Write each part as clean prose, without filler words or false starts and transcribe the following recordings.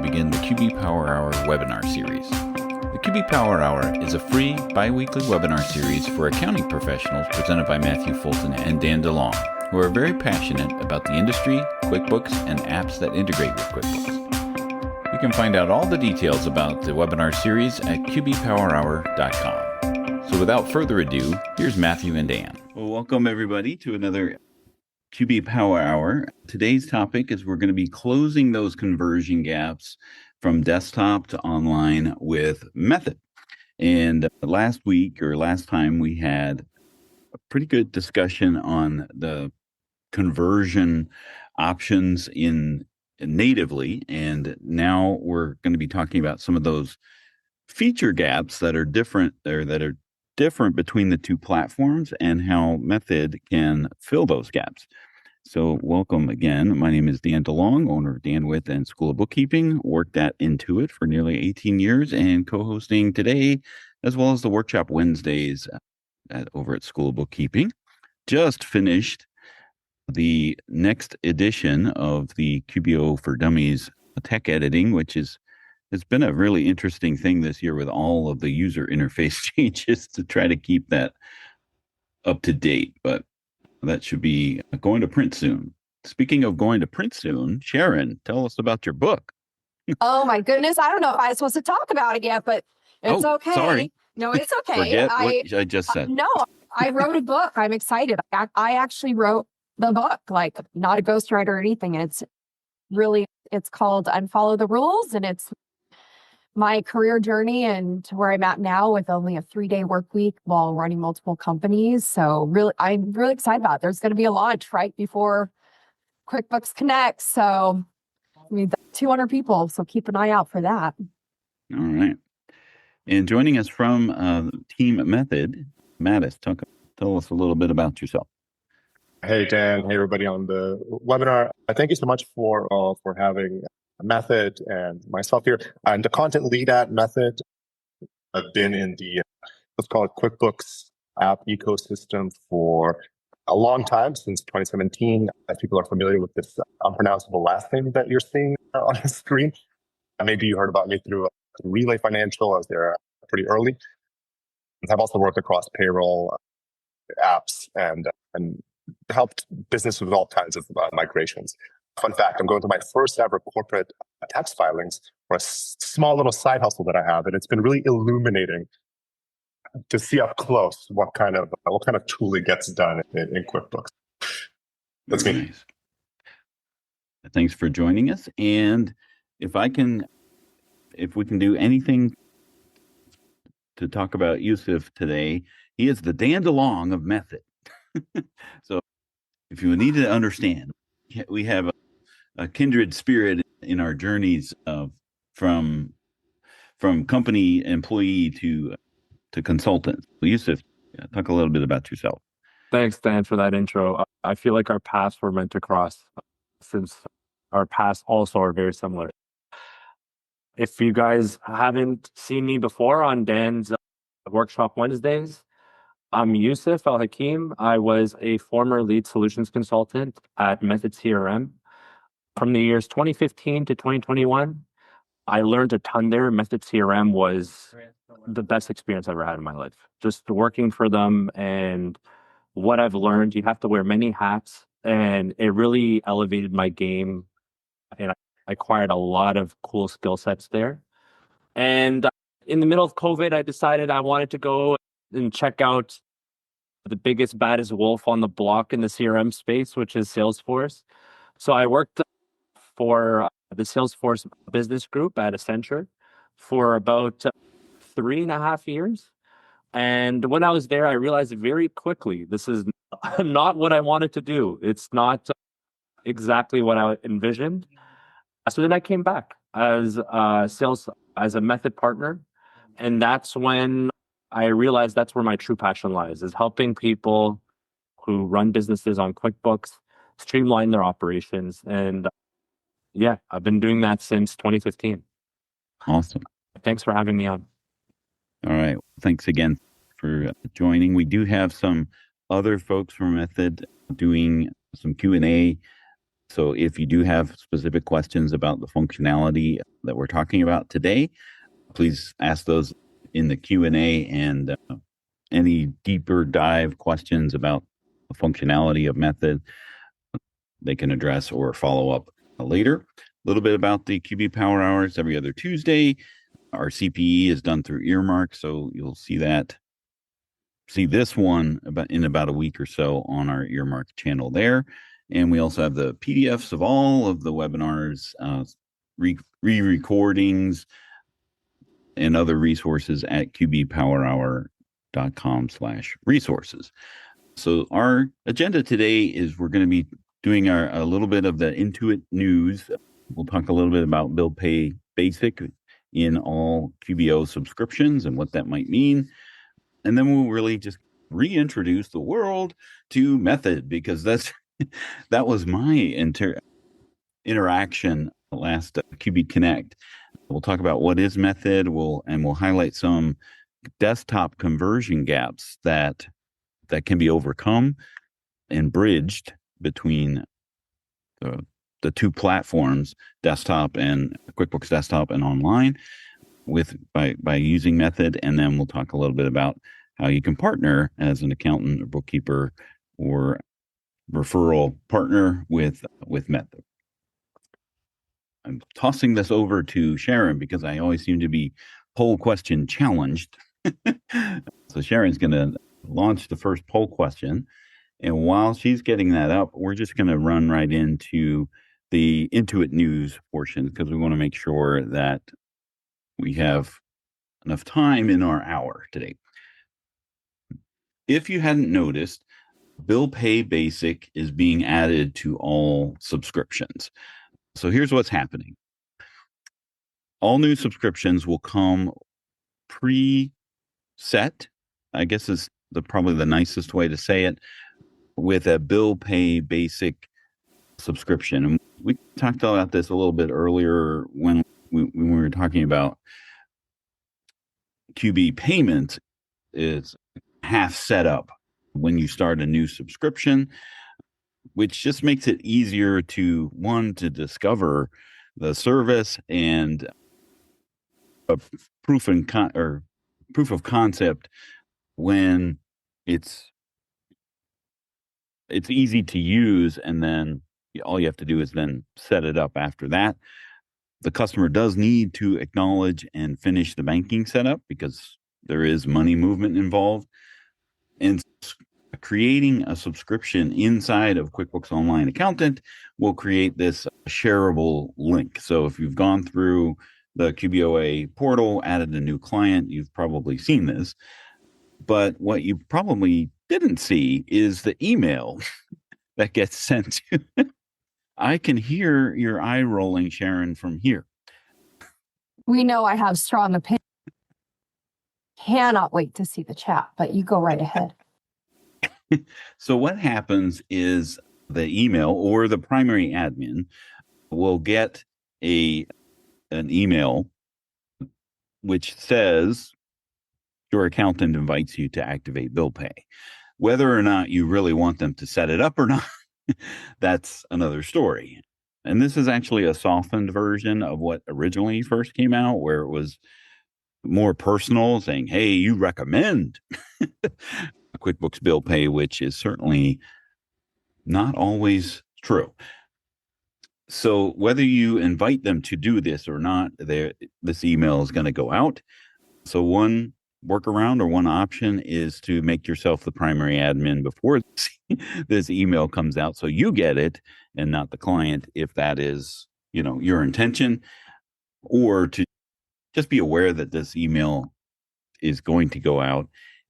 begin the QB Power Hour webinar series. The QB Power Hour is a free biweekly webinar series for accounting professionals presented by Matthew Fulton and Dan DeLong, who are very passionate about the industry, QuickBooks, and apps that integrate with QuickBooks. You can find out all the details about the webinar series at qbpowerhour.com. So without further ado, here's Matthew and Dan. Well, welcome everybody to another QB Power Hour. Today's topic is we're going to be closing those conversion gaps from desktop to online with Method. And last time we had a pretty good discussion on the conversion options in natively, and now we're going to be talking about some of those feature gaps that are different between the two platforms and how Method can fill those gaps. So welcome again. My name is Dan DeLong, owner of Dan With and School of Bookkeeping, worked at Intuit for nearly 18 years and co-hosting today, as well as the Workshop Wednesdays over at School of Bookkeeping. Just finished the next edition of the QBO for Dummies tech editing, which has been a really interesting thing this year with all of the user interface changes to try to keep that up to date. But that should be going to print soon. Speaking of going to print soon, Sharon, tell us about your book. Oh my goodness. I don't know if I was supposed to talk about it yet, but it's okay. Sorry. No, it's okay. Forget what I just said. No, I wrote a book. I'm excited. I actually wrote the book, like not a ghostwriter or anything. It's called Unfollow the Rules, and it's my career journey and to where I'm at now with only a 3-day work week while running multiple companies. So I'm really excited about it. There's going to be a launch right before QuickBooks Connect. So 200 people. So keep an eye out for that. All right. And joining us from Team Method, Mattis, tell us a little bit about yourself. Hey, Dan. Hey, everybody on the webinar. Thank you so much for having Method and myself here. I'm the content lead at Method. I've been in the, let's call it QuickBooks app ecosystem for a long time, since 2017. As people are familiar with this unpronounceable last name that you're seeing on the screen. Maybe you heard about me through Relay Financial. I was there pretty early. I've also worked across payroll apps and helped business with all kinds of migrations. Fun fact, I'm going to my first ever corporate tax filings for a small little side hustle that I have, and it's been really illuminating to see up close what kind of truly gets done in QuickBooks. That's me. Nice. Thanks for joining us. And if we can do anything to talk about Yusuf today, he is the Dan DeLong of Method. So if you need to understand, we have a kindred spirit in our journeys from company employee to consultant. Yusuf, talk a little bit about yourself. Thanks, Dan, for that intro. I feel like our paths were meant to cross since our paths also are very similar. If you guys haven't seen me before on Dan's Workshop Wednesdays, I'm Yusuf Al-Hakim. I was a former lead solutions consultant at Method CRM. From the years 2015 to 2021, I learned a ton there. Method CRM was the best experience I've ever had in my life. Just working for them and what I've learned, you have to wear many hats, and it really elevated my game. And I acquired a lot of cool skill sets there. And in the middle of COVID, I decided I wanted to go and check out the biggest, baddest wolf on the block in the CRM space, which is Salesforce. So I worked for the Salesforce business group at Accenture for about 3.5 years. And when I was there, I realized very quickly, this is not what I wanted to do. It's not exactly what I envisioned. So then I came back as a Method partner. And that's when I realized that's where my true passion lies, is helping people who run businesses on QuickBooks streamline their operations. And yeah, I've been doing that since 2015. Awesome. Thanks for having me on. All right. Thanks again for joining. We do have some other folks from Method doing some Q&A So if you do have specific questions about the functionality that we're talking about today, please ask those in the Q&A, and any deeper dive questions about the functionality of Method, they can address or follow up later. A little bit about the QB Power Hours every other Tuesday. Our CPE is done through Earmark, so you'll see this one in about a week or so on our Earmark channel there. And we also have the PDFs of all of the webinars, re-recordings, and other resources at qbpowerhour.com/resources. So our agenda today is we're going to be doing a little bit of the Intuit news. We'll talk a little bit about Bill Pay Basic in all QBO subscriptions and what that might mean. And then we'll really just reintroduce the world to Method, because that was my interaction last QB Connect. We'll talk about what is Method. We'll highlight some desktop conversion gaps that can be overcome and bridged between the two platforms, desktop and QuickBooks Desktop and online, by using Method. And then we'll talk a little bit about how you can partner as an accountant or bookkeeper or referral partner with Method. I'm tossing this over to Sharon because I always seem to be poll question challenged. So Sharon's going to launch the first poll question. And while she's getting that up, we're just going to run right into the Intuit news portion, because we want to make sure that we have enough time in our hour today. If you hadn't noticed, Bill Pay Basic is being added to all subscriptions. So here's what's happening. All new subscriptions will come preset, I guess is probably the nicest way to say it, with a Bill Pay Basic subscription. And we talked about this a little bit earlier when we were talking about QB payment is half set up when you start a new subscription, which just makes it easier to discover the service and a proof of concept when it's easy to use, and then all you have to do is then set it up after that. The customer does need to acknowledge and finish the banking setup because there is money movement involved. And creating a subscription inside of QuickBooks Online Accountant will create this shareable link. So if you've gone through the QBOA portal, added a new client, you've probably seen this. But what you probably didn't see is the email that gets sent to. I can hear your eye rolling, Sharon, from here. We know I have strong opinions. Cannot wait to see the chat, but you go right ahead. So what happens is the email or the primary admin will get an email which says your accountant invites you to activate Bill Pay. Whether or not you really want them to set it up or not, that's another story. And this is actually a softened version of what originally first came out, where it was more personal, saying, hey, you recommend QuickBooks Bill Pay, which is certainly not always true. So whether you invite them to do this or not, this email is going to go out. So one workaround or one option is to make yourself the primary admin before this email comes out, so you get it and not the client, if that is, your intention, or to just be aware that this email is going to go out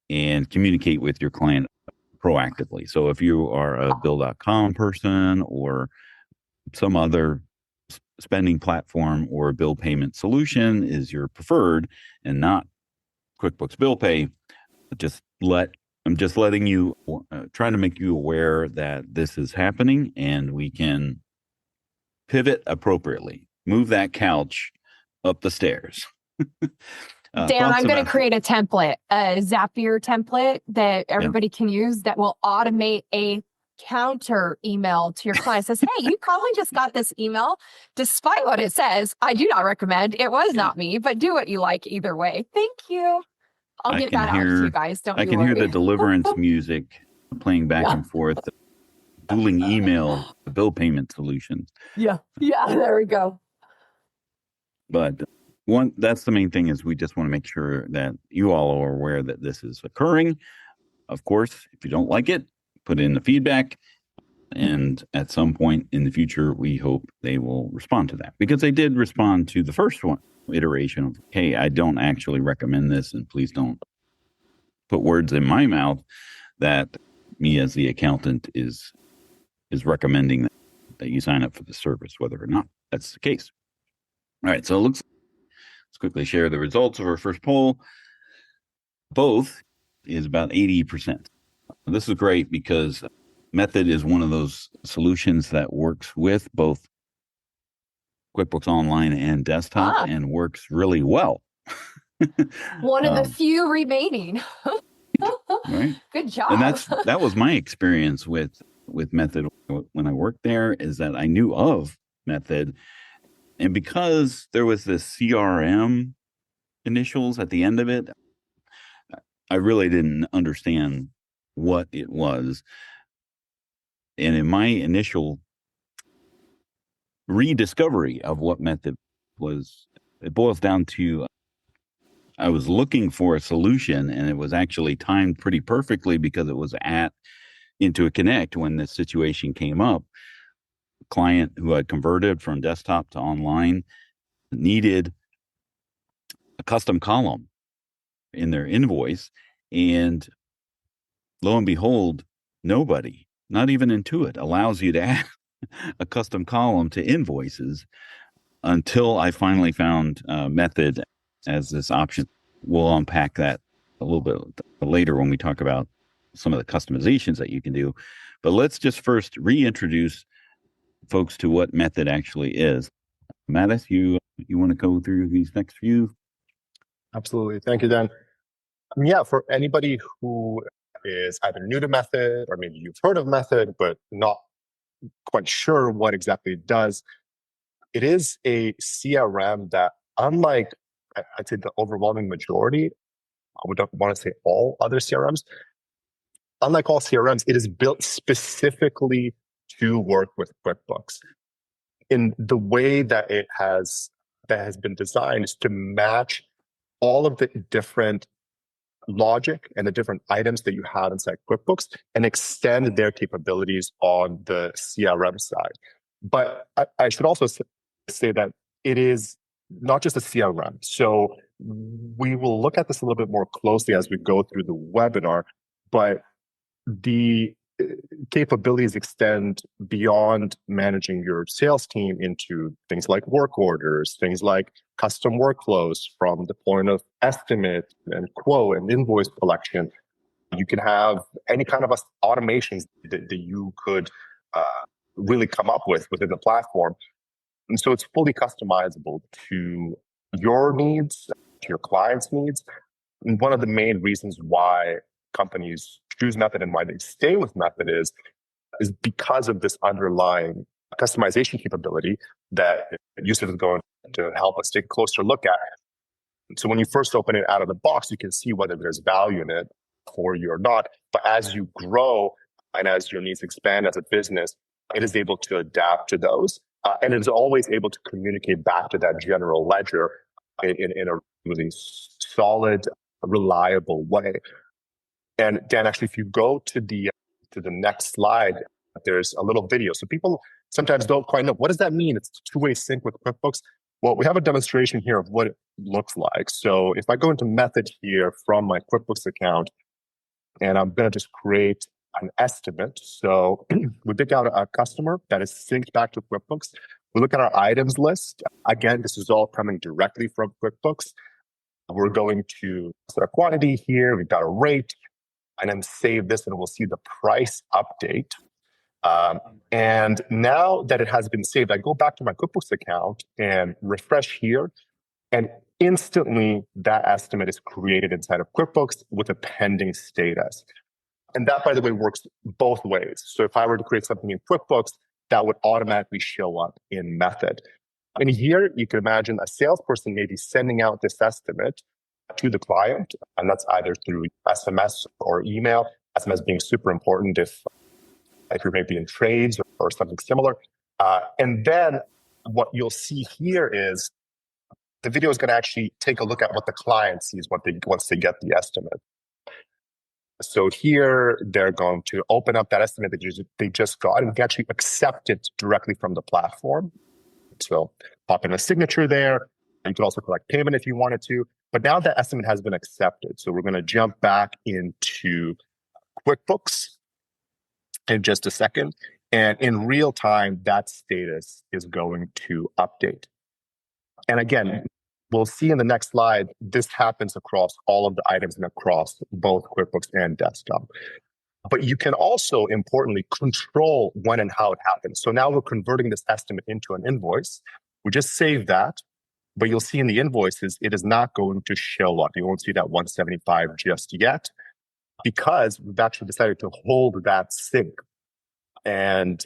and communicate with your client proactively. So if you are a Bill.com person or some other spending platform or bill payment solution is your preferred and not QuickBooks Bill Pay, I'm just letting you, trying to make you aware that this is happening and we can pivot appropriately. Move that couch up the stairs. Dan, I'm going to create a template, a Zapier template that everybody can use that will automate a counter email to your client says, hey, you probably just got this email. Despite what it says, I do not recommend. It was not me, but do what you like either way. Thank you. I'll get that out to you guys. Don't I you can worry. hear the deliverance music playing back and forth, dueling email bill payment solutions. Yeah, there we go. But that's the main thing, is we just want to make sure that you all are aware that this is occurring. Of course, if you don't like it, put in the feedback. And at some point in the future, we hope they will respond to that, because they did respond to the first iteration of, hey, I don't actually recommend this, and please don't put words in my mouth that me as the accountant is recommending that you sign up for the service, whether or not that's the case. All right, so let's quickly share the results of our first poll. Both is about 80%. This is great because Method is one of those solutions that works with both QuickBooks Online and Desktop and works really well. One of the few remaining. Right. Good job. And that was my experience with Method when I worked there, is that I knew of Method. And because there was this CRM initials at the end of it, I really didn't understand what it was. And in my initial rediscovery of what Method was, it boils down to, I was looking for a solution, and it was actually timed pretty perfectly because it was at Intuit Connect when this situation came up. A client who had converted from desktop to online needed a custom column in their invoice, and lo and behold, nobody, not even Intuit, allows you to add a custom column to invoices until I finally found Method as this option. We'll unpack that a little bit later when we talk about some of the customizations that you can do. But let's just first reintroduce folks to what Method actually is. Mattis, you want to go through these next few? Absolutely. Thank you, Dan. Yeah, for anybody who is either new to Method, or maybe you've heard of Method, but not quite sure what exactly it does, it is a CRM that, unlike, I'd say, the overwhelming majority, I would want to say all other CRMs, unlike all CRMs, it is built specifically to work with QuickBooks. In the way that has been designed is to match all of the different logic and the different items that you have inside QuickBooks and extend their capabilities on the CRM side. But I should also say that it is not just a CRM. So we will look at this a little bit more closely as we go through the webinar, but the capabilities extend beyond managing your sales team into things like work orders, things like custom workflows from the point of estimate and quote and invoice collection. You can have any kind of automations that you could really come up with within the platform. And so it's fully customizable to your needs, to your clients' needs. And one of the main reasons why companies choose Method and why they stay with Method is because of this underlying customization capability that Yusuf is going to help us take a closer look at. So when you first open it out of the box, you can see whether there's value in it for you or not. But as you grow and as your needs expand as a business, it is able to adapt to those. And it is always able to communicate back to that general ledger in a really solid, reliable way. And Dan, actually, if you go to the next slide, there's a little video. So people sometimes don't quite know, what does that mean? It's two-way sync with QuickBooks. Well, we have a demonstration here of what it looks like. So if I go into Method here from my QuickBooks account, and I'm going to just create an estimate. So we pick out a customer that is synced back to QuickBooks. We look at our items list. Again, this is all coming directly from QuickBooks. We're going to set a quantity here. We've got a rate, and then save this, and we'll see the price update. And now that it has been saved, I go back to my QuickBooks account and refresh here, and instantly that estimate is created inside of QuickBooks with a pending status. And that, by the way, works both ways. So if I were to create something in QuickBooks, that would automatically show up in Method. And here you can imagine a salesperson maybe sending out this estimate to the client, and that's either through SMS or email. SMS being super important if you're maybe in trades or something similar. And then what you'll see here is the video is going to actually take a look at what the client sees once they get the estimate. So here they're going to open up that estimate that they just got, and you can actually accept it directly from the platform. So pop in a signature there. You could also collect payment if you wanted to. But now that estimate has been accepted. So we're going to jump back into QuickBooks in just a second. And in real time, that status is going to update. And again, we'll see in the next slide, this happens across all of the items and across both QuickBooks and Desktop. But you can also, importantly, control when and how it happens. So now we're converting this estimate into an invoice. We just save that, but you'll see in the invoices, it is not going to show up. You won't see that 175 just yet, because we've actually decided to hold that sync. And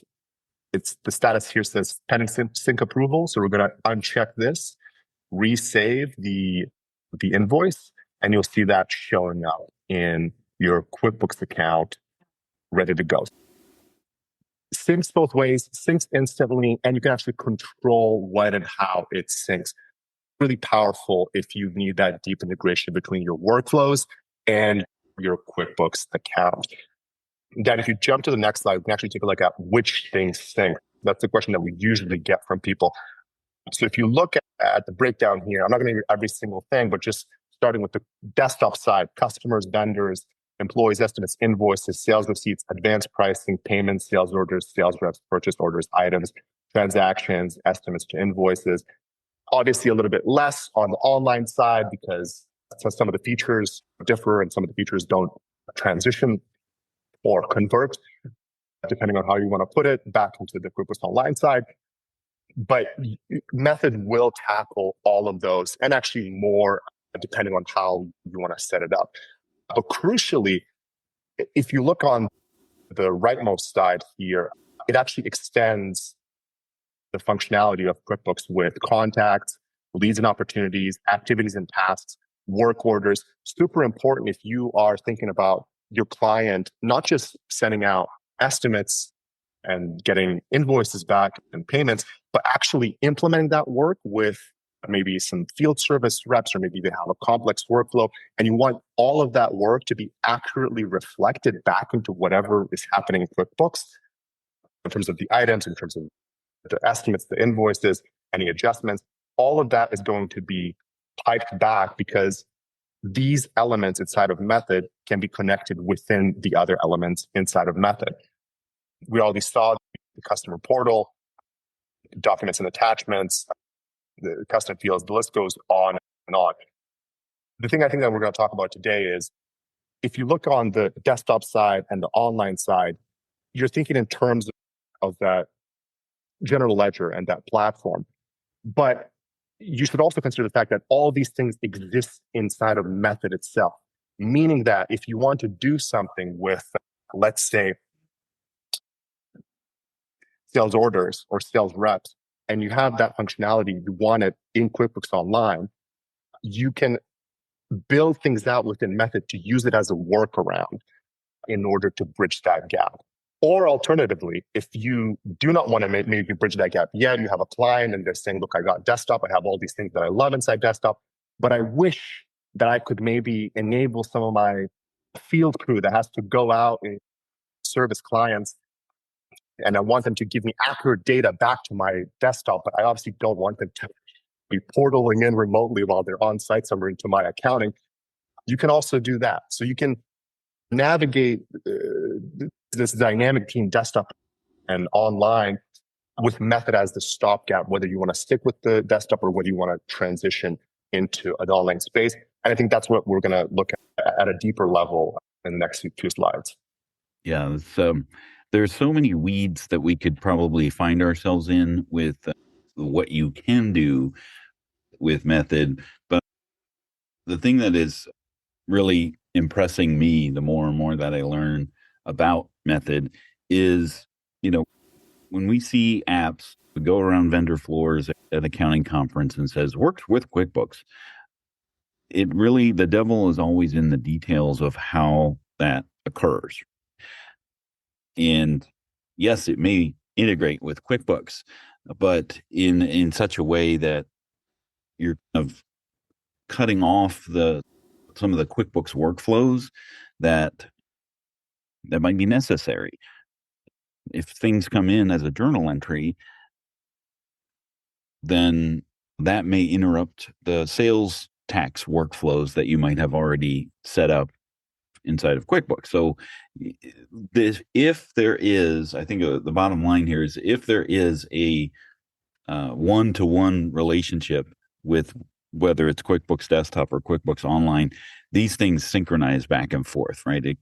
the status here says pending sync approval. So we're going to uncheck this, resave the invoice, and you'll see that showing up in your QuickBooks account, ready to go. Syncs both ways, syncs instantly, and you can actually control when and how it syncs. Really powerful if you need that deep integration between your workflows and your QuickBooks account. Dan, if you jump to the next slide, we can actually take a look at which things sync. That's the question that we usually get from people. So if you look at the breakdown here, I'm not going to read every single thing, but just starting with the desktop side, customers, vendors, employees, estimates, invoices, sales receipts, advanced pricing, payments, sales orders, sales reps, purchase orders, items, transactions, estimates to invoices. Obviously, a little bit less on the online side because some of the features differ and some of the features don't transition or convert, depending on how you want to put it, back into the QuickBooks Online side. But Method will tackle all of those and actually more, depending on how you want to set it up. But crucially, if you look on the rightmost side here, it actually extends the functionality of QuickBooks with contacts, leads and opportunities, activities and tasks, work orders. Super important if you are thinking about your client, not just sending out estimates and getting invoices back and payments, but actually implementing that work with maybe some field service reps, or maybe they have a complex workflow, and you want all of that work to be accurately reflected back into whatever is happening in QuickBooks in terms of the items, in terms of the estimates, the invoices, any adjustments. All of that is going to be piped back because these elements inside of Method can be connected within the other elements inside of Method. We already saw the customer portal, documents and attachments, the custom fields, the list goes on and on. The thing I think that we're going to talk about today is if you look on the desktop side and the online side, you're thinking in terms of that general ledger and that platform. But you should also consider the fact that all these things exist inside of Method itself, meaning that if you want to do something with, let's say, sales orders or sales reps, and you have that functionality, you want it in QuickBooks Online, you can build things out within Method to use it as a workaround in order to bridge that gap. Or alternatively, if you do not want to maybe bridge that gap yet, you have a client and they're saying, look, I got desktop, I have all these things that I love inside desktop, but I wish that I could maybe enable some of my field crew that has to go out and service clients, and I want them to give me accurate data back to my desktop, but I obviously don't want them to be portaling in remotely while they're on site somewhere into my accounting. You can also do that. So you can navigate this dynamic team desktop and online with Method as the stopgap, whether you want to stick with the desktop or whether you want to transition into an online space. And I think that's what we're going to look at a deeper level in the next few slides. Yeah, there's so many weeds that we could probably find ourselves in with what you can do with Method. But the thing that is really impressing me the more and more that I learn about Method is, when we see apps we go around vendor floors at an accounting conference and says works with QuickBooks, the devil is always in the details of how that occurs. And yes, it may integrate with QuickBooks, but in such a way that you're kind of cutting off some of the QuickBooks workflows that might be necessary. If things come in as a journal entry, then that may interrupt the sales tax workflows that you might have already set up inside of QuickBooks. So if there is, I think the bottom line here is if there is a one-to-one relationship with whether it's QuickBooks Desktop or QuickBooks Online, these things synchronize back and forth, right? And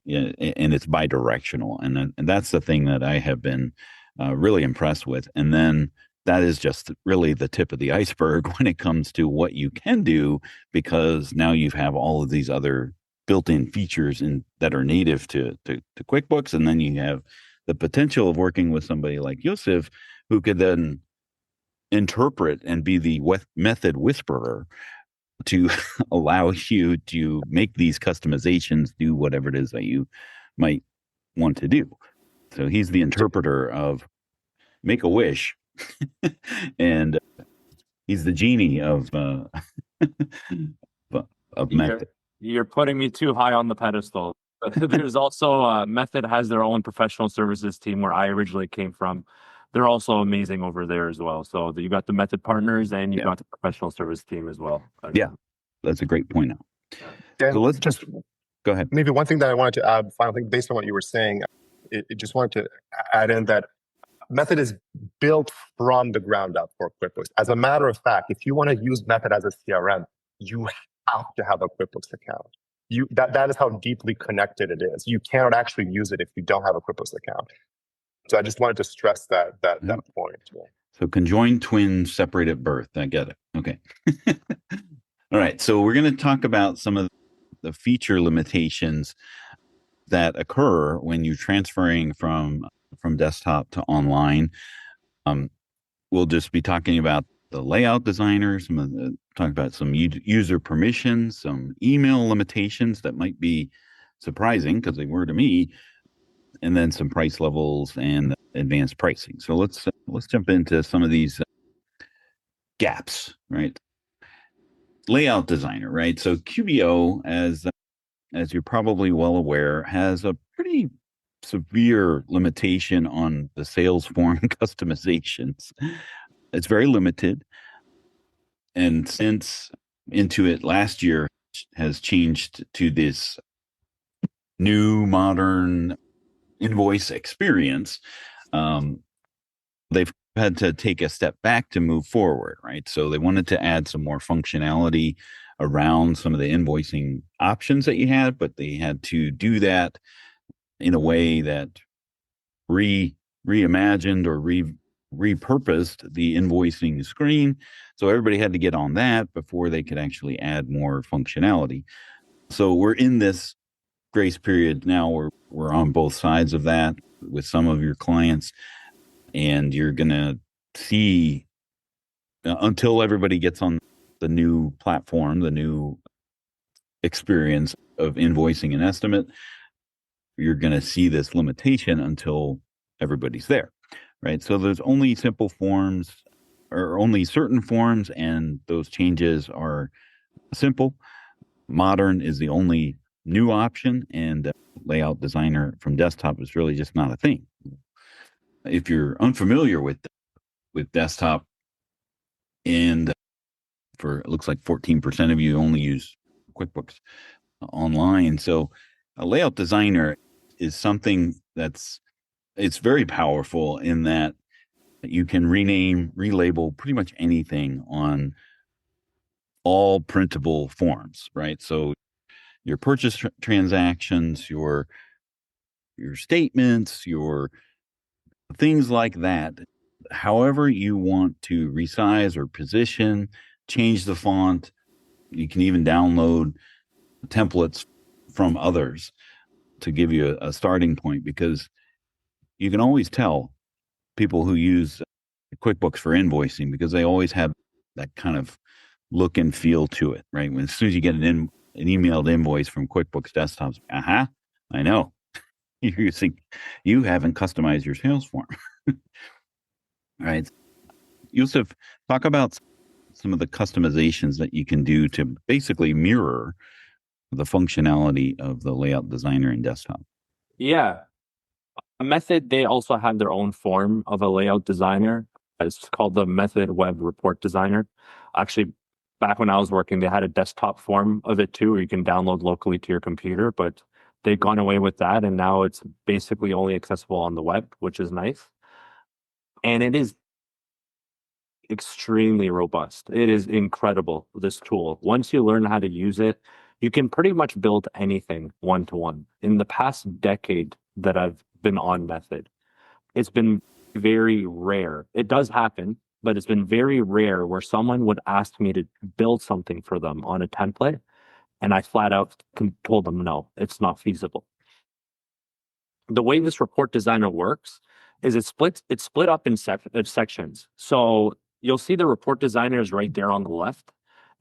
it's bidirectional. And that's the thing that I have been really impressed with. And then that is just really the tip of the iceberg when it comes to what you can do, because now you have all of these other built-in features that are native to QuickBooks. And then you have the potential of working with somebody like Yosef, who could then interpret and be the method whisperer to allow you to make these customizations, do whatever it is that you might want to do. So he's the interpreter of make a wish, and he's the genie of Method. You're putting me too high on the pedestal. There's also Method has their own professional services team where I originally came from. They're also amazing over there as well. So you got the Method partners and you got the professional service team as well. Yeah, that's a great point out. Dan, so let's just go ahead. Maybe one thing that I wanted to add, final thing, based on what you were saying, it just wanted to add in that Method is built from the ground up for QuickBooks. As a matter of fact, if you want to use Method as a CRM, you have to have a QuickBooks account. That is how deeply connected it is. You cannot actually use it if you don't have a QuickBooks account. So I just wanted to stress that point. So conjoined twins separate at birth. I get it. Okay. All right. So we're going to talk about some of the feature limitations that occur when you're transferring from desktop to online. We'll just be talking about the layout designer, talk about some user permissions, some email limitations that might be surprising because they were to me, and then some price levels and advanced pricing. So let's jump into some of these gaps, right? Layout designer, right? So QBO, as you're probably well aware, has a pretty severe limitation on the sales form customizations. It's very limited. And since Intuit last year has changed to this new modern invoice experience, they've had to take a step back to move forward, right? So they wanted to add some more functionality around some of the invoicing options that you had, but they had to do that in a way that reimagined or repurposed the invoicing screen. So everybody had to get on that before they could actually add more functionality. So we're in this grace period now where we're on both sides of that with some of your clients, and you're going to see until everybody gets on the new platform, the new experience of invoicing and estimate, you're going to see this limitation until everybody's there, right? So there's only simple forms or only certain forms, and those changes are simple. Modern is the only new option, and layout designer from desktop is really just not a thing. If you're unfamiliar with desktop, and it looks like 14% of you only use QuickBooks Online. So a layout designer is something it's very powerful in that you can rename, relabel pretty much anything on all printable forms, right? So your purchase transactions, your statements, your things like that, however you want to resize or position, change the font. You can even download templates from others to give you a starting point, because you can always tell people who use QuickBooks for invoicing because they always have that kind of look and feel to it, right? As soon as you get an emailed invoice from QuickBooks Desktop, I know. You think you haven't customized your sales form. All right. Yusuf, talk about some of the customizations that you can do to basically mirror the functionality of the layout designer in Desktop. Yeah. Method, they also have their own form of a layout designer. It's called the Method Web Report Designer. Actually, back when I was working, they had a desktop form of it too, where you can download locally to your computer, but they've gone away with that. And now it's basically only accessible on the web, which is nice. And it is extremely robust. It is incredible, this tool. Once you learn how to use it, you can pretty much build anything one-to-one. In the past decade that I've been on Method, it's been very rare. It does happen, but it's been very rare where someone would ask me to build something for them on a template, and I flat out told them, no, it's not feasible. The way this report designer works is it's split up in sections. So you'll see the report designer is right there on the left.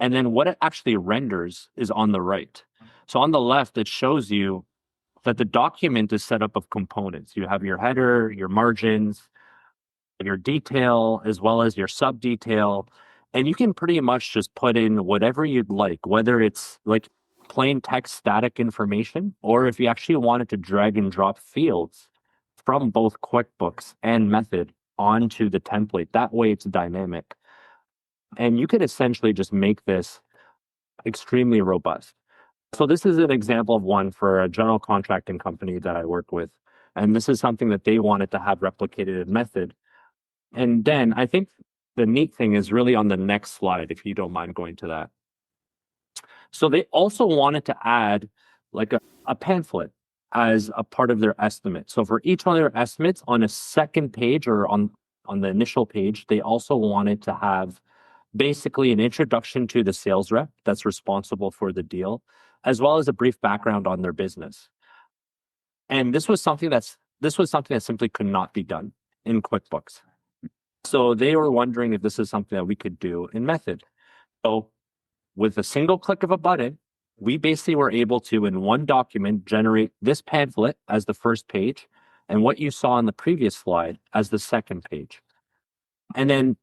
And then what it actually renders is on the right. So on the left, it shows you that the document is set up of components. You have your header, your margins, your detail, as well as your sub detail. And you can pretty much just put in whatever you'd like, whether it's like plain text static information, or if you actually wanted to drag and drop fields from both QuickBooks and Method onto the template. That way it's dynamic. And you could essentially just make this extremely robust. So this is an example of one for a general contracting company that I work with. And this is something that they wanted to have replicated in Method. And then I think the neat thing is really on the next slide, if you don't mind going to that. So they also wanted to add like a pamphlet as a part of their estimate. So for each one of their estimates on a second page or on the initial page, they also wanted to have basically an introduction to the sales rep that's responsible for the deal, as well as a brief background on their business. And this was something that simply could not be done in QuickBooks. So they were wondering if this is something that we could do in Method. So with a single click of a button, we basically were able to, in one document, generate this pamphlet as the first page and what you saw on the previous slide as the second page. And then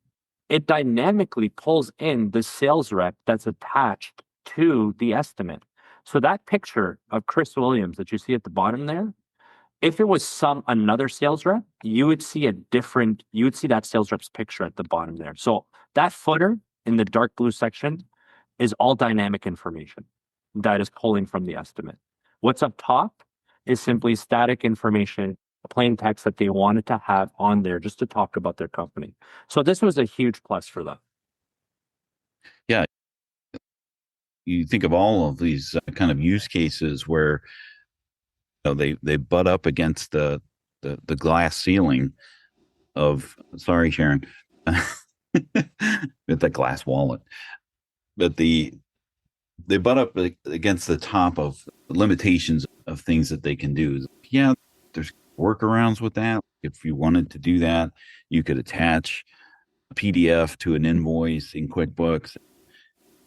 it dynamically pulls in the sales rep that's attached to the estimate. So that picture of Chris Williams that you see at the bottom there, if it was another sales rep, you would see that sales rep's picture at the bottom there. So that footer in the dark blue section is all dynamic information that is pulling from the estimate. What's up top is simply static information, plain text that they wanted to have on there just to talk about their company. So this was a huge plus for them. Yeah. You think of all of these kind of use cases where they butt up against the glass ceiling of, sorry, Sharon, with the glass wallet, but they butt up against the top of limitations of things that they can do. Yeah, there's workarounds with that. If you wanted to do that, you could attach a PDF to an invoice in QuickBooks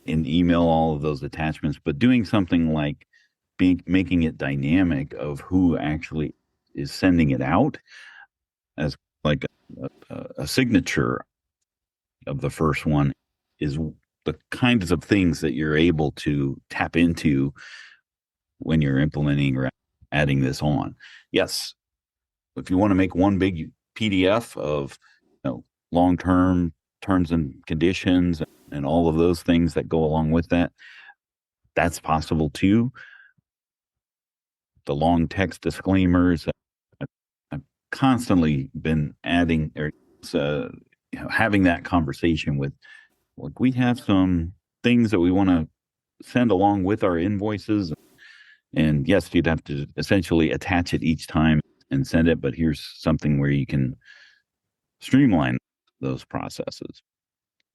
and email all of those attachments. But doing something like making it dynamic of who actually is sending it out as like a signature of the first one is the kinds of things that you're able to tap into when you're implementing or adding this on. Yes, if you want to make one big PDF of long-term terms and conditions and all of those things that go along with that, that's possible too. The long text disclaimers, I've constantly been adding or having that conversation with, like, we have some things that we want to send along with our invoices. And yes, you'd have to essentially attach it each time and send it, but here's something where you can streamline those processes.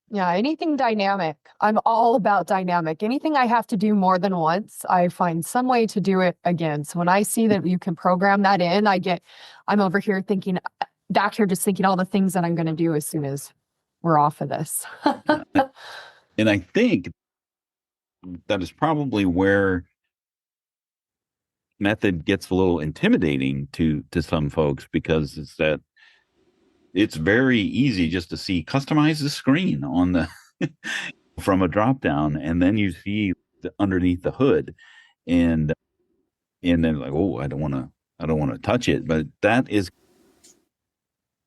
Yeah, anything dynamic. I'm all about dynamic. Anything I have to do more than once, I find some way to do it again. So when I see that you can program that in, I'm over here thinking, back here just thinking all the things that I'm going to do as soon as we're off of this. And I think that is probably where Method gets a little intimidating to some folks, because it's very easy just to see customize the screen on the from a drop down, and then you see underneath the hood, and then like, oh, I don't want to touch it. But that is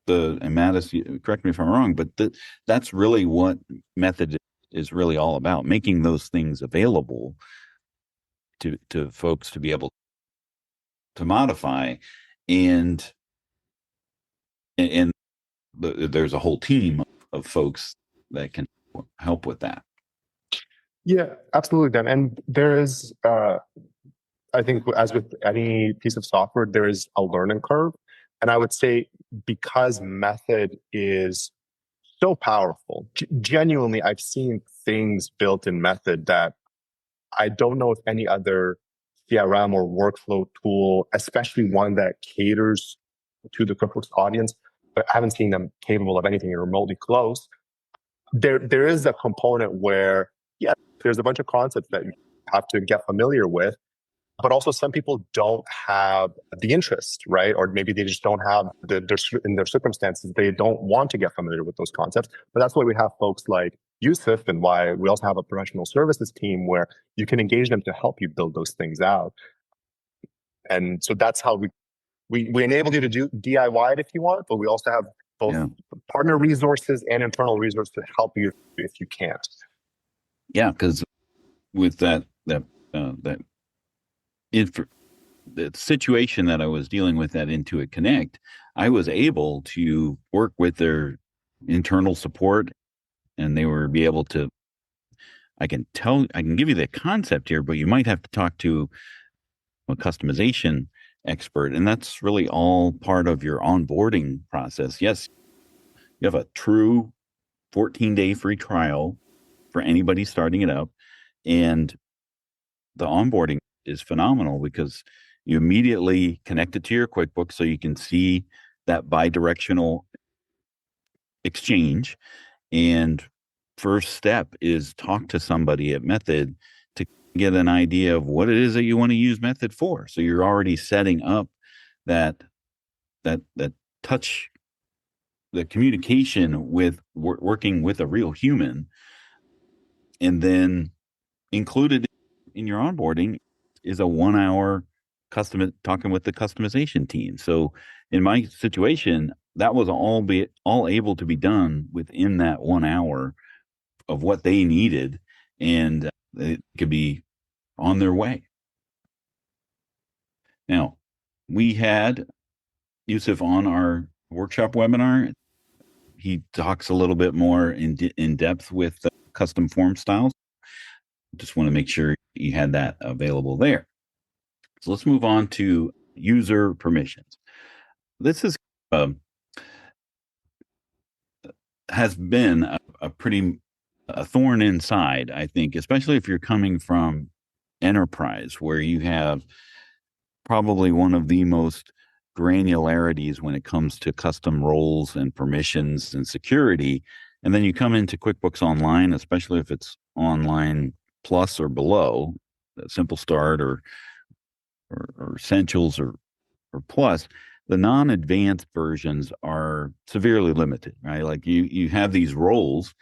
and Mattis, correct me if I'm wrong, but that's really what Method is really all about, making those things available to folks to be able to modify, and there's a whole team of folks that can help with that. Yeah, absolutely, Dan. And there is, I think, as with any piece of software, there is a learning curve. And I would say, because Method is so powerful, genuinely, I've seen things built in Method that I don't know if any other CRM or workflow tool, especially one that caters to the QuickBooks audience, but I haven't seen them capable of anything remotely close. There is a component where, yeah, there's a bunch of concepts that you have to get familiar with, but also some people don't have the interest, right? Or maybe they just don't have in their circumstances, they don't want to get familiar with those concepts. But that's why we have folks like Yusuf, and why we also have a professional services team where you can engage them to help you build those things out. And so that's how we enable you to do DIY it if you want, but we also have both partner resources and internal resources to help you if you can't. Yeah, because with the situation that I was dealing with at Intuit Connect, I was able to work with their internal support, and they were be able to. I can give you the concept here, but you might have to talk to a customization expert, and that's really all part of your onboarding process. Yes, you have a true 14-day free trial for anybody starting it up, and the onboarding is phenomenal because you immediately connect it to your QuickBooks, so you can see that bi-directional exchange. And first step is talk to somebody at Method to get an idea of what it is that you want to use Method for. So you're already setting up that touch, the communication with working with a real human. And then included in your onboarding is a 1 hour talking with the customization team. So in my situation, that was all able to be done within that 1 hour of what they needed, and it could be on their way. Now, we had Yusuf on our workshop webinar. He talks a little bit more in depth with custom form styles. Just want to make sure you had that available there. So let's move on to user permissions. This is has been a thorn inside, I think, especially if you're coming from enterprise, where you have probably one of the most granularities when it comes to custom roles and permissions and security. And then you come into QuickBooks Online, especially if it's Online Plus or below, Simple Start or Essentials or Plus. The non-advanced versions are severely limited, right? Like you have these roles,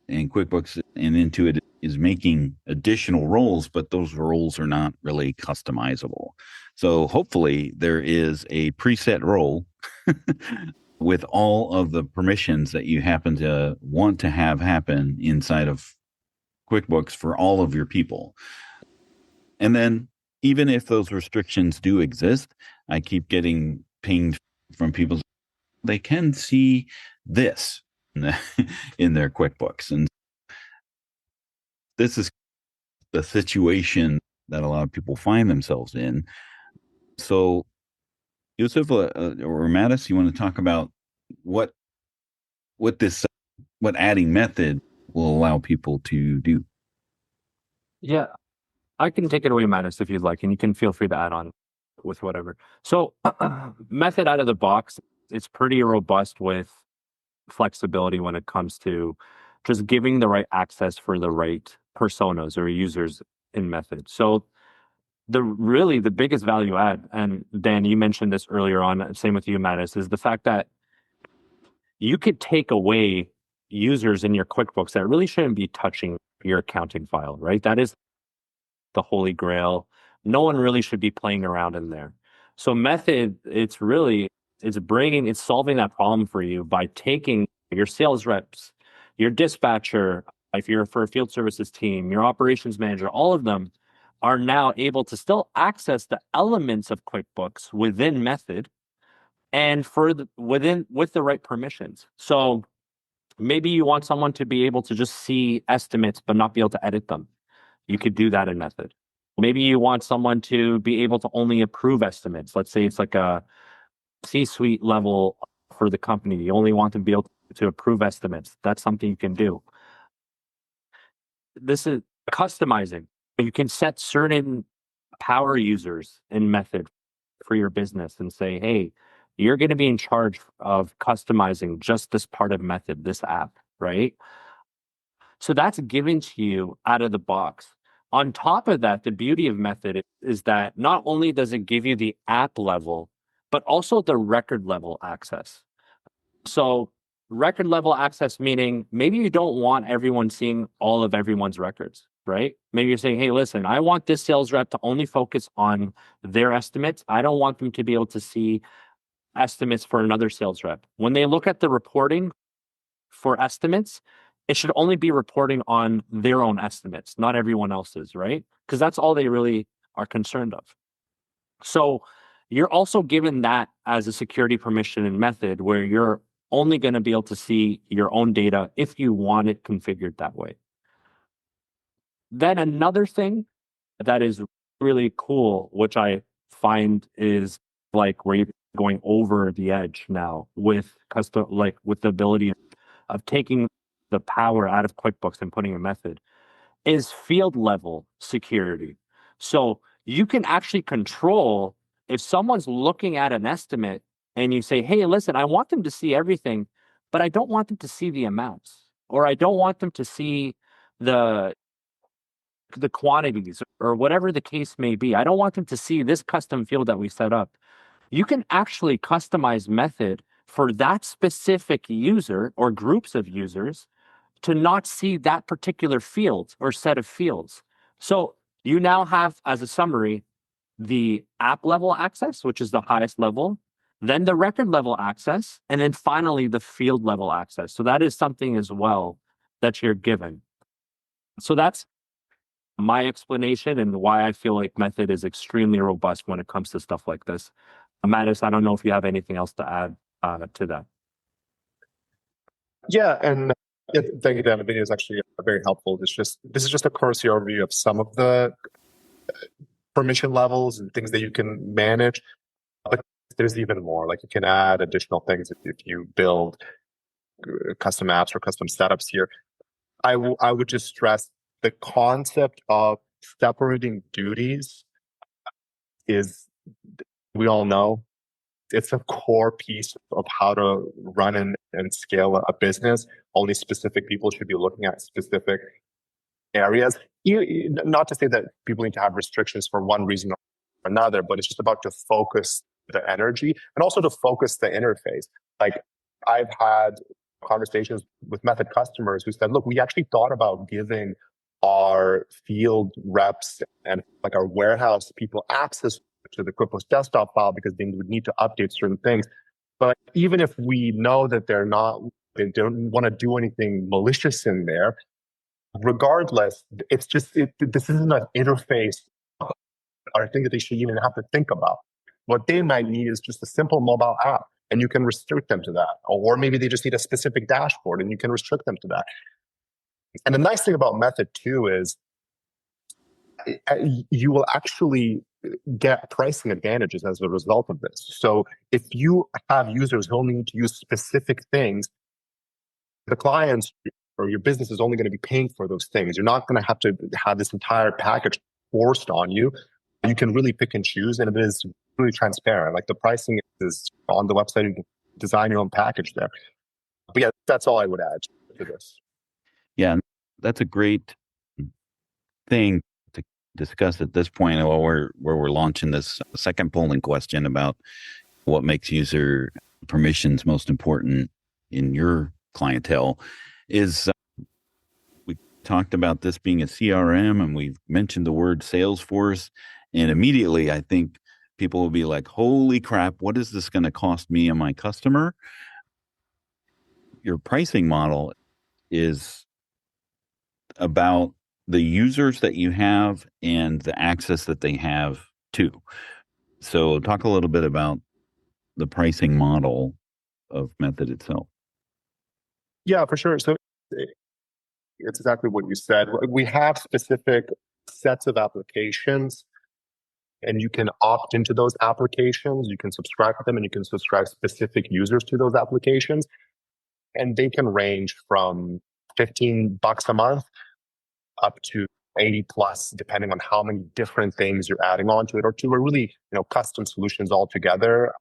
and QuickBooks and Intuit is making additional roles, but those roles are not really customizable. So hopefully there is a preset role with all of the permissions that you happen to want to have happen inside of QuickBooks for all of your people. And then even if those restrictions do exist, I keep getting pinged from people. They can see this in their QuickBooks. And this is the situation that a lot of people find themselves in. So, Yusuf or Mattis, you want to talk about what adding Method will allow people to do. Yeah, I can take it away, Mattis, if you'd like, and you can feel free to add on with whatever. So, Method out of the box, it's pretty robust with flexibility when it comes to just giving the right access for the right personas or users in Method. So, the biggest value add, and Dan, you mentioned this earlier on, same with you, Mattis, is the fact that you could take away users in your QuickBooks that really shouldn't be touching your accounting file, right? That is the holy grail. No one really should be playing around in there. So Method, it's solving that problem for you by taking your sales reps, your dispatcher, if you're for a field services team, your operations manager, all of them are now able to still access the elements of QuickBooks within Method and with the right permissions. So maybe you want someone to be able to just see estimates but not be able to edit them. You could do that in Method. Maybe you want someone to be able to only approve estimates. Let's say it's like a C-suite level for the company. You only want them to be able to approve estimates. That's something you can do. This is customizing. You can set certain power users in Method for your business and say, hey, you're going to be in charge of customizing just this part of Method, this app, right? So that's given to you out of the box. On top of that, the beauty of Method is that not only does it give you the app level, but also the record level access. So record level access, meaning maybe you don't want everyone seeing all of everyone's records, right? Maybe you're saying, hey, listen, I want this sales rep to only focus on their estimates. I don't want them to be able to see estimates for another sales rep. When they look at the reporting for estimates, it should only be reporting on their own estimates, not everyone else's, right? Because that's all they really are concerned of. So you're also given that as a security permission and Method where you're only going to be able to see your own data if you want it configured that way. Then another thing that is really cool, which I find is like where you're going over the edge now with custom, like with the ability of taking the power out of QuickBooks and putting a Method, is field level security. So you can actually control if someone's looking at an estimate and you say, hey, listen, I want them to see everything, but I don't want them to see the amounts, or I don't want them to see the quantities or whatever the case may be. I don't want them to see this custom field that we set up. You can actually customize Method for that specific user or groups of users to not see that particular field or set of fields. So you now have, as a summary, the app level access, which is the highest level, then the record level access, and then finally the field level access. So that is something as well that you're given. So that's my explanation and why I feel like Method is extremely robust when it comes to stuff like this. Mattis, I don't know if you have anything else to add to that. Yeah, and thank you, Dan. The video is actually very helpful. This is just a cursory overview of some of the permission levels and things that you can manage. But there's even more. Like you can add additional things if you build custom apps or custom setups here. I would just stress the concept of separating duties is, we all know, it's a core piece of how to run and scale a business. Only specific people should be looking at specific areas. Not to say that people need to have restrictions for one reason or another, but it's just about to focus the energy and also to focus the interface. Like I've had conversations with Method customers who said, look, we actually thought about giving our field reps and like our warehouse people access to the QuickBooks Desktop file because they would need to update certain things. But even if we know that they don't want to do anything malicious in there, regardless, it's just, this isn't an interface or a thing that they should even have to think about. What they might need is just a simple mobile app, and you can restrict them to that. Or maybe they just need a specific dashboard, and you can restrict them to that. And the nice thing about Method too is you will actually get pricing advantages as a result of this. So if you have users who only need to use specific things, the clients or your business is only going to be paying for those things. You're not going to have this entire package forced on you. You can really pick and choose, and it is really transparent. Like the pricing is on the website. You can design your own package there. But yeah, that's all I would add to this. Yeah, that's a great thing to discuss at this point while we're launching this second polling question about what makes user permissions most important in your clientele. Is we talked about this being a CRM, and we've mentioned the word Salesforce, and immediately I think people will be like, holy crap, what is this going to cost me and my customer? Your pricing model is about the users that you have and the access that they have to. So talk a little bit about the pricing model of Method itself. Yeah, for sure. So it's exactly what you said. We have specific sets of applications, and you can opt into those applications. You can subscribe to them, and you can subscribe specific users to those applications. And they can range from $15 a month up to 80 plus, depending on how many different things you're adding onto it, or to a really, custom solutions altogether.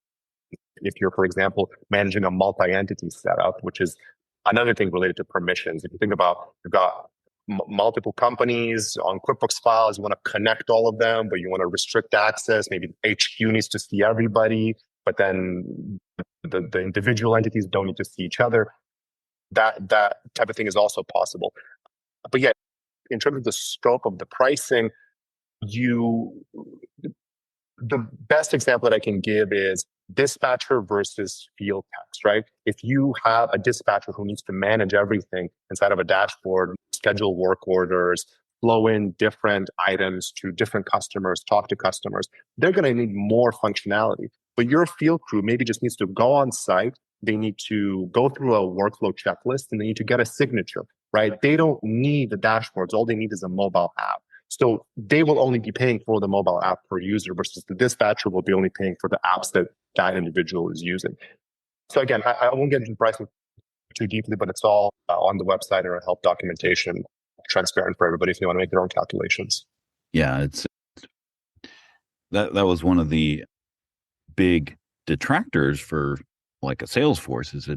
If you're, for example, managing a multi-entity setup, which is another thing related to permissions. If you think about, you've got multiple companies on QuickBooks files, you want to connect all of them, but you want to restrict access. Maybe the HQ needs to see everybody, but then the individual entities don't need to see each other. That type of thing is also possible. But yeah, in terms of the scope of the pricing, the best example that I can give is dispatcher versus field techs, right? If you have a dispatcher who needs to manage everything inside of a dashboard, schedule work orders, flow in different items to different customers, talk to customers, they're going to need more functionality. But your field crew maybe just needs to go on site. They need to go through a workflow checklist, and they need to get a signature, right? They don't need the dashboards. All they need is a mobile app. So they will only be paying for the mobile app per user versus the dispatcher will be only paying for the apps that individual is using. So again, I won't get into pricing too deeply, but it's all on the website or help documentation, transparent for everybody if they want to make their own calculations. Yeah, it's that was one of the big detractors for like a Salesforce. Is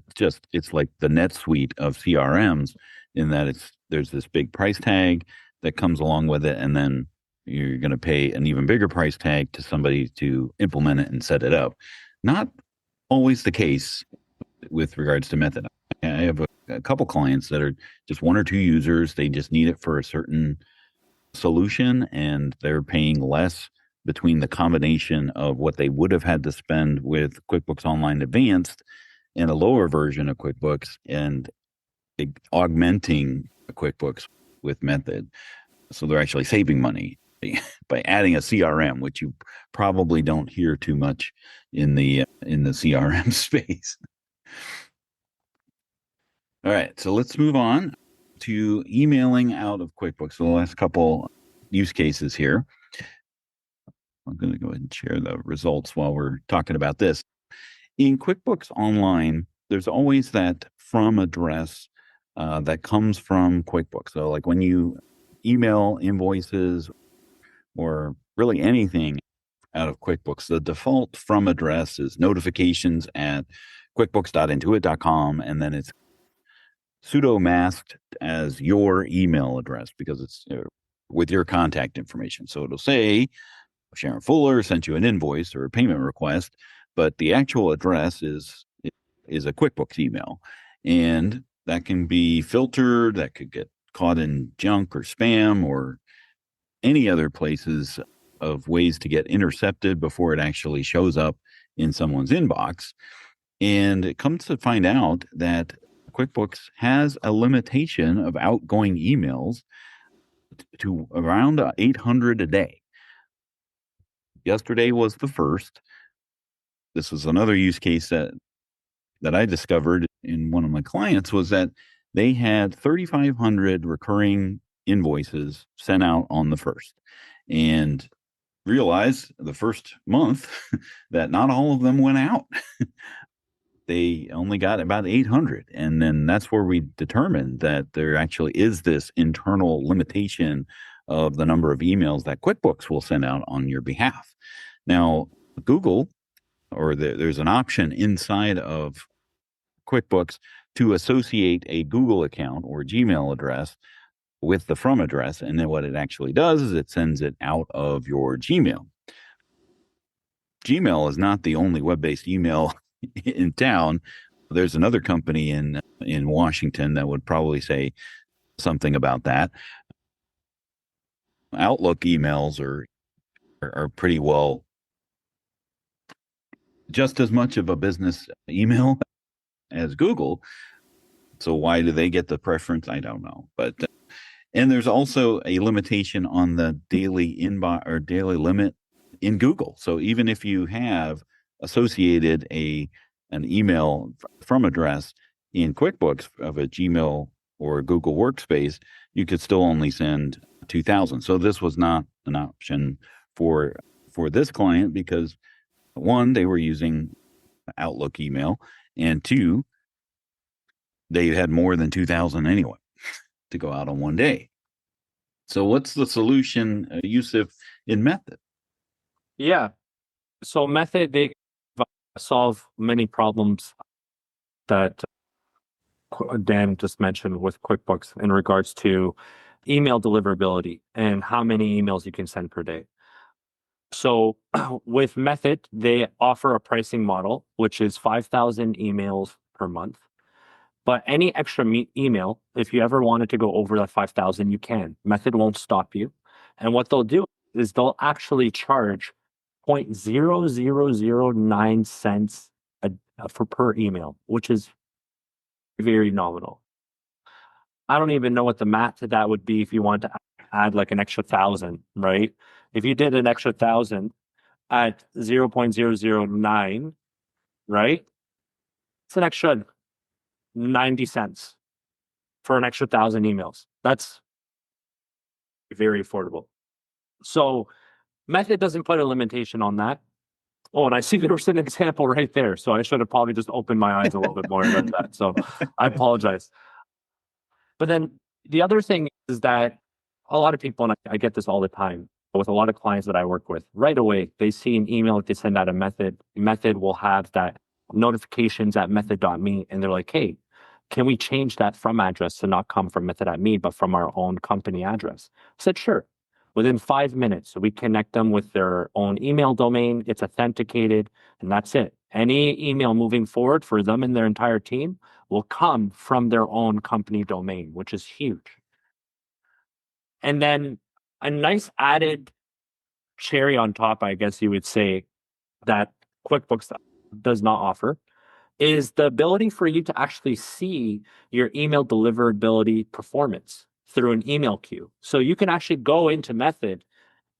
it's like the NetSuite of CRMs in that there's this big price tag that comes along with it, and then you're going to pay an even bigger price tag to somebody to implement it and set it up. Not always the case with regards to Method. I have a couple clients that are just one or two users. They just need it for a certain solution, and they're paying less between the combination of what they would have had to spend with QuickBooks Online Advanced and a lower version of QuickBooks, and augmenting QuickBooks with Method. So they're actually saving money by adding a CRM, which you probably don't hear too much in the CRM space. All right, so let's move on to emailing out of QuickBooks. So the last couple use cases here. I'm going to go ahead and share the results while we're talking about this. In QuickBooks Online, there's always that from address that comes from QuickBooks. So like when you email invoices or really anything out of QuickBooks, the default from address is notifications at quickbooks.intuit.com, and then it's pseudo masked as your email address because it's with your contact information. So it'll say Sharon Fuller sent you an invoice or a payment request, but the actual address is a QuickBooks email, and that can be filtered. That could get caught in junk or spam or any other places of ways to get intercepted before it actually shows up in someone's inbox. And it comes to find out that QuickBooks has a limitation of outgoing emails to around 800 a day. Yesterday was the first. This was another use case that I discovered in one of my clients, was that they had 3,500 recurring invoices sent out on the first, and realized the first month that not all of them went out. they only got about 800. And then that's where we determined that there actually is this internal limitation of the number of emails that QuickBooks will send out on your behalf. Now, Google, or there's an option inside of QuickBooks to associate a Google account or Gmail address with the from address. And then what it actually does is it sends it out of your Gmail. Gmail is not the only web-based email in town. There's another company in Washington that would probably say something about that. Outlook emails are pretty well just as much of a business email as Google. So why do they get the preference? I don't know. But and there's also a limitation on the daily inbox or daily limit in Google. So even if you have associated an email from address in QuickBooks of a Gmail or a Google Workspace, you could still only send 2,000. So this was not an option for this client because, one, they were using Outlook email, and two, they had more than 2,000 anyway to go out on one day. So what's the solution, Yusuf, in Method? Yeah. So Method, they solve many problems that Dan just mentioned with QuickBooks in regards to email deliverability and how many emails you can send per day. So with Method, they offer a pricing model, which is 5,000 emails per month. But any extra email, if you ever wanted to go over that 5,000, you can. Method won't stop you. And what they'll do is they'll actually charge 0.0009 cents for per email, which is very nominal. I don't even know what the math to that would be if you want to add like an extra 1,000, right? If you did an extra 1,000 at 0.009, right? It's an extra 90 cents for an extra 1,000 emails. That's very affordable. So Method doesn't put a limitation on that. Oh, and I see there's an example right there. So I should have probably just opened my eyes a little bit more about that. So I apologize. But then the other thing is that a lot of people, and I get this all the time, with a lot of clients that I work with, right away, they see an email that they send out a Method. Method will have that notifications at method.me, and they're like, hey, can we change that from address to not come from method.me, but from our own company address? I said, sure. Within 5 minutes, we connect them with their own email domain. It's authenticated, and that's it. Any email moving forward for them and their entire team will come from their own company domain, which is huge. And then a nice added cherry on top, I guess you would say, that QuickBooks does not offer is the ability for you to actually see your email deliverability performance through an email queue. So you can actually go into Method,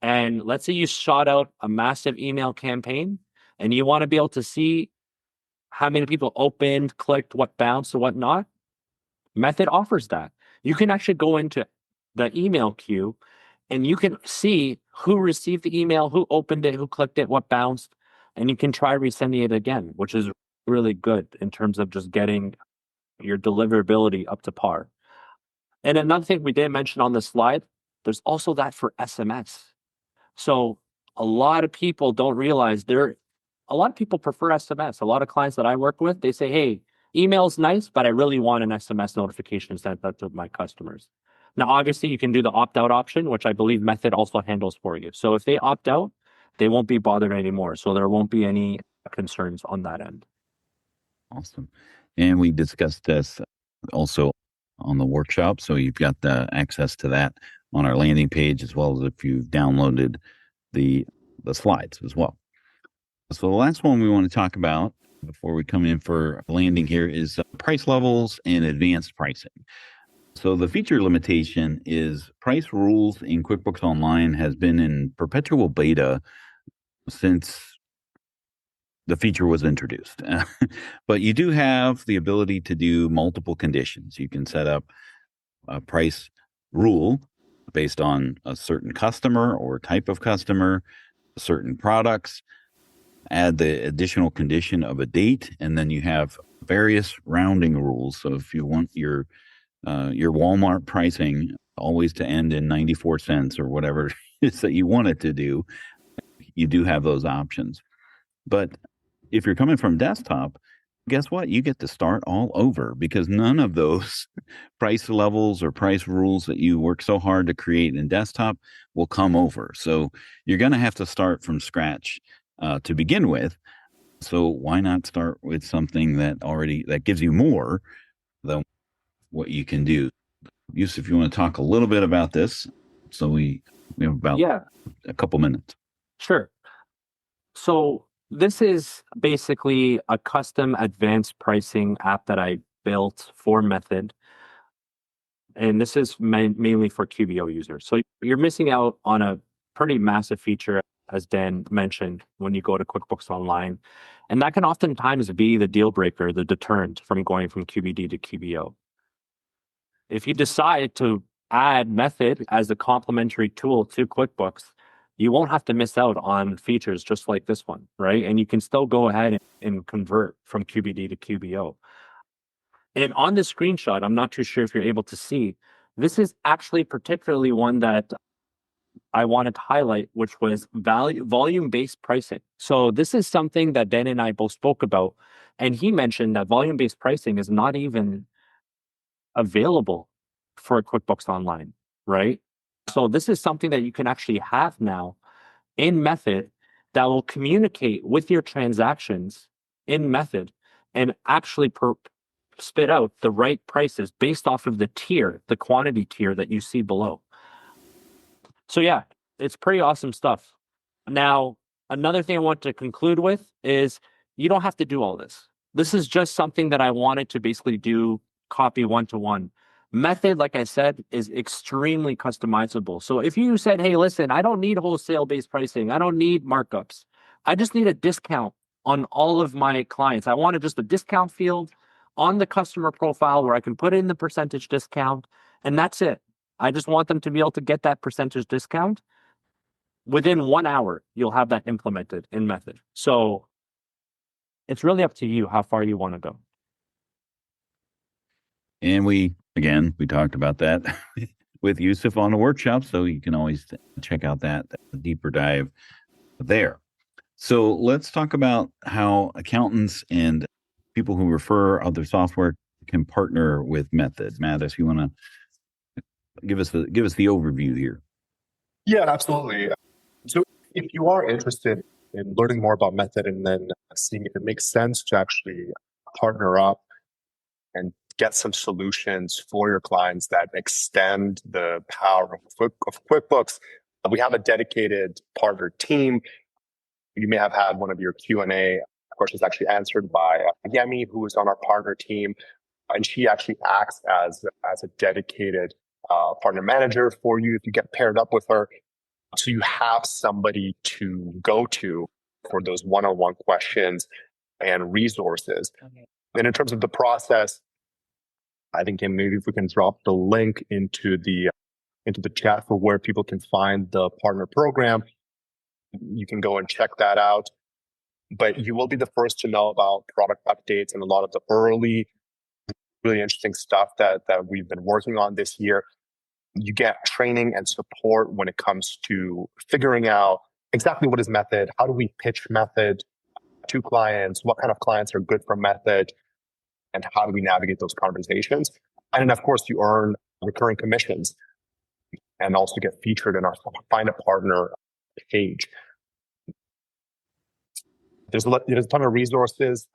and let's say you shot out a massive email campaign and you want to be able to see how many people opened, clicked, what bounced, or whatnot. Method offers that. You can actually go into the email queue and you can see who received the email, who opened it, who clicked it, what bounced, and you can try resending it again, which is really good in terms of just getting your deliverability up to par. And another thing we didn't mention on this slide, there's also that for SMS. So a lot of people don't realize a lot of people prefer SMS. A lot of clients that I work with, they say, hey, email's nice, but I really want an SMS notification sent out to my customers. Now, obviously, you can do the opt-out option, which I believe Method also handles for you. So if they opt out, they won't be bothered anymore. So there won't be any concerns on that end. Awesome. And we discussed this also on the workshop. So you've got the access to that on our landing page, as well as if you've downloaded the slides as well. So the last one we want to talk about before we come in for landing here is price levels and advanced pricing. So the feature limitation is price rules in QuickBooks Online has been in perpetual beta since the feature was introduced. But you do have the ability to do multiple conditions. You can set up a price rule based on a certain customer or type of customer, certain products. add the additional condition of a date, and then you have various rounding rules. So if you want your Walmart pricing always to end in 94 cents or whatever it is that you want it to do, you do have those options. But if you're coming from desktop, guess what? You get to start all over, because none of those price levels or price rules that you work so hard to create in desktop will come over. So you're going to have to start from scratch to begin with. So why not start with something that gives you more than what you can do? Yusuf, if you want to talk a little bit about this, so we have about a couple minutes. Sure. So this is basically a custom advanced pricing app that I built for Method. And this is mainly for QBO users. So you're missing out on a pretty massive feature, as Dan mentioned, when you go to QuickBooks Online. And that can oftentimes be the deal breaker, the deterrent from going from QBD to QBO. If you decide to add Method as a complementary tool to QuickBooks, you won't have to miss out on features just like this one, right? And you can still go ahead and convert from QBD to QBO. And on the screenshot, I'm not too sure if you're able to see, this is actually particularly one that I wanted to highlight, which was volume-based pricing. So this is something that Dan and I both spoke about. And he mentioned that volume-based pricing is not even available for QuickBooks Online, right? So this is something that you can actually have now in Method that will communicate with your transactions in Method and actually spit out the right prices based off of the quantity tier that you see below. So yeah, it's pretty awesome stuff. Now, another thing I want to conclude with is you don't have to do all this. This is just something that I wanted to basically copy one-to-one. Method, like I said, is extremely customizable. So if you said, hey, listen, I don't need wholesale-based pricing. I don't need markups. I just need a discount on all of my clients. I wanted just a discount field on the customer profile where I can put in the percentage discount, and that's it. I just want them to be able to get that percentage discount. Within 1 hour, you'll have that implemented in Method. So it's really up to you how far you want to go. And we talked about that with Yusuf on the workshop, so you can always check out that deeper dive there. So let's talk about how accountants and people who refer other software can partner with Method. Matt, if you want to give us the overview here. Yeah, absolutely. So if you are interested in learning more about Method and then seeing if it makes sense to actually partner up and get some solutions for your clients that extend the power of QuickBooks, we have a dedicated partner team. You may have had one of your Q&A questions actually answered by Yemi, who is on our partner team, and she actually acts as a dedicated partner manager for you if you get paired up with her. So you have somebody to go to for those one-on-one questions and resources. Okay. And in terms of the process, I think maybe if we can drop the link into the chat for where people can find the partner program, you can go and check that out. But you will be the first to know about product updates and a lot of the early, really interesting stuff that we've been working on this year. You get training and support when it comes to figuring out exactly what is Method, how do we pitch Method to clients, what kind of clients are good for Method, and how do we navigate those conversations. And then, of course, you earn recurring commissions and also get featured in our Find a Partner page. There's a ton of resources.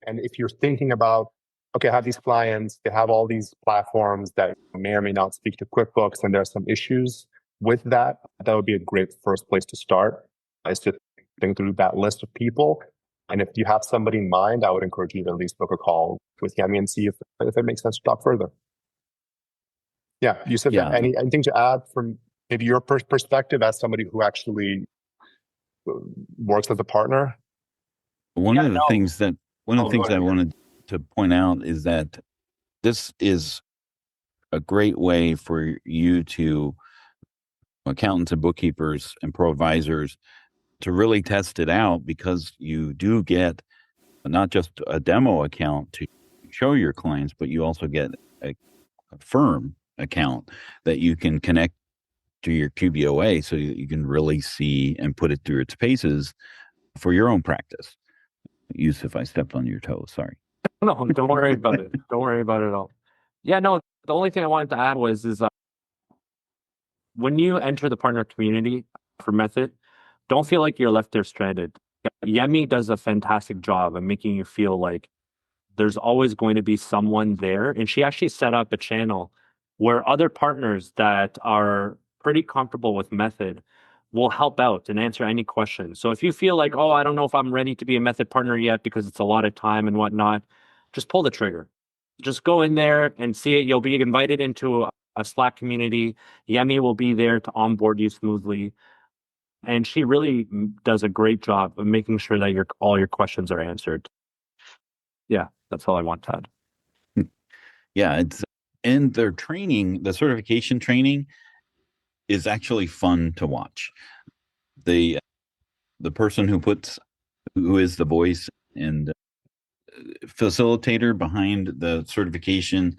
And if you're thinking about, okay, I have these clients, they have all these platforms that may or may not speak to QuickBooks, and there are some issues with that, that would be a great first place to start, is to think through that list of people. And if you have somebody in mind, I would encourage you to at least book a call with Yemi and see if it makes sense to talk further. Yeah, Yusuf, anything to add from maybe your perspective as somebody who actually works as a partner? One of the things I wanted to point out is that this is a great way for you to accountants and bookkeepers and ProAdvisors to really test it out, because you do get not just a demo account to show your clients, but you also get a firm account that you can connect to your QBOA so you can really see and put it through its paces for your own practice. Yusuf, I stepped on your toes. Sorry. No, don't worry about it. Don't worry about it at all. Yeah, no, the only thing I wanted to add was when you enter the partner community for Method, don't feel like you're left there stranded. Yemi does a fantastic job of making you feel like there's always going to be someone there. And she actually set up a channel where other partners that are pretty comfortable with Method will help out and answer any questions. So if you feel like, oh, I don't know if I'm ready to be a Method partner yet because it's a lot of time and whatnot, just pull the trigger. Just go in there and see it. You'll be invited into a Slack community. Yemi will be there to onboard you smoothly. And she really does a great job of making sure that all your questions are answered. Yeah, that's all I want to add. Yeah, it's and their training, the certification training is actually fun to watch. The person who is the voice and facilitator behind the certification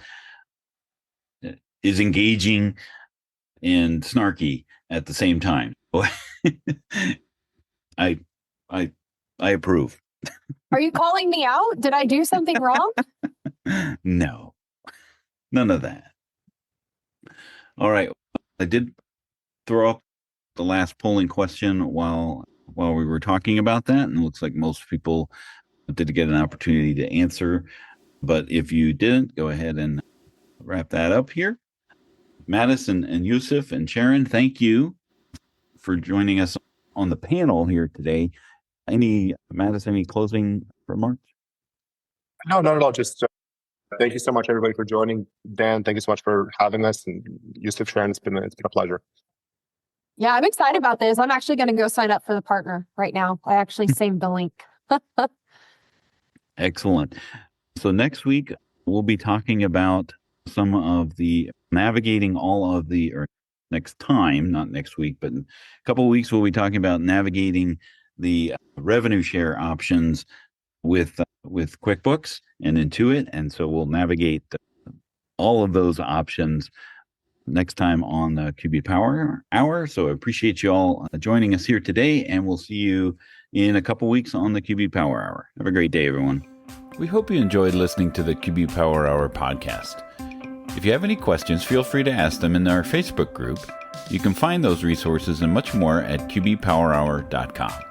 is engaging and snarky at the same time. I approve. Are you calling me out? Did I do something wrong? No, none of that. All right. I did throw up the last polling question while we were talking about that, and it looks like most people did get an opportunity to answer. But if you didn't, go ahead and wrap that up here. Madison and Yusuf and Sharon, thank you for joining us on the panel here today. Madison, any closing remarks? No, not at all. Just thank you so much, everybody, for joining. Dan, thank you so much for having us. And Yusuf, Sharon, it's been a pleasure. Yeah, I'm excited about this. I'm actually going to go sign up for the partner right now. I actually saved the link. Excellent. So next week, we'll be talking about some of the navigating all of the, or next time, not next week, but in a couple of weeks, we'll be talking about navigating the revenue share options with QuickBooks and Intuit. And so we'll navigate all of those options next time on the QB Power Hour. So I appreciate you all joining us here today, and we'll see you in a couple weeks on the QB Power Hour. Have a great day, everyone. We hope you enjoyed listening to the QB Power Hour podcast. If you have any questions, feel free to ask them in our Facebook group. You can find those resources and much more at qbpowerhour.com.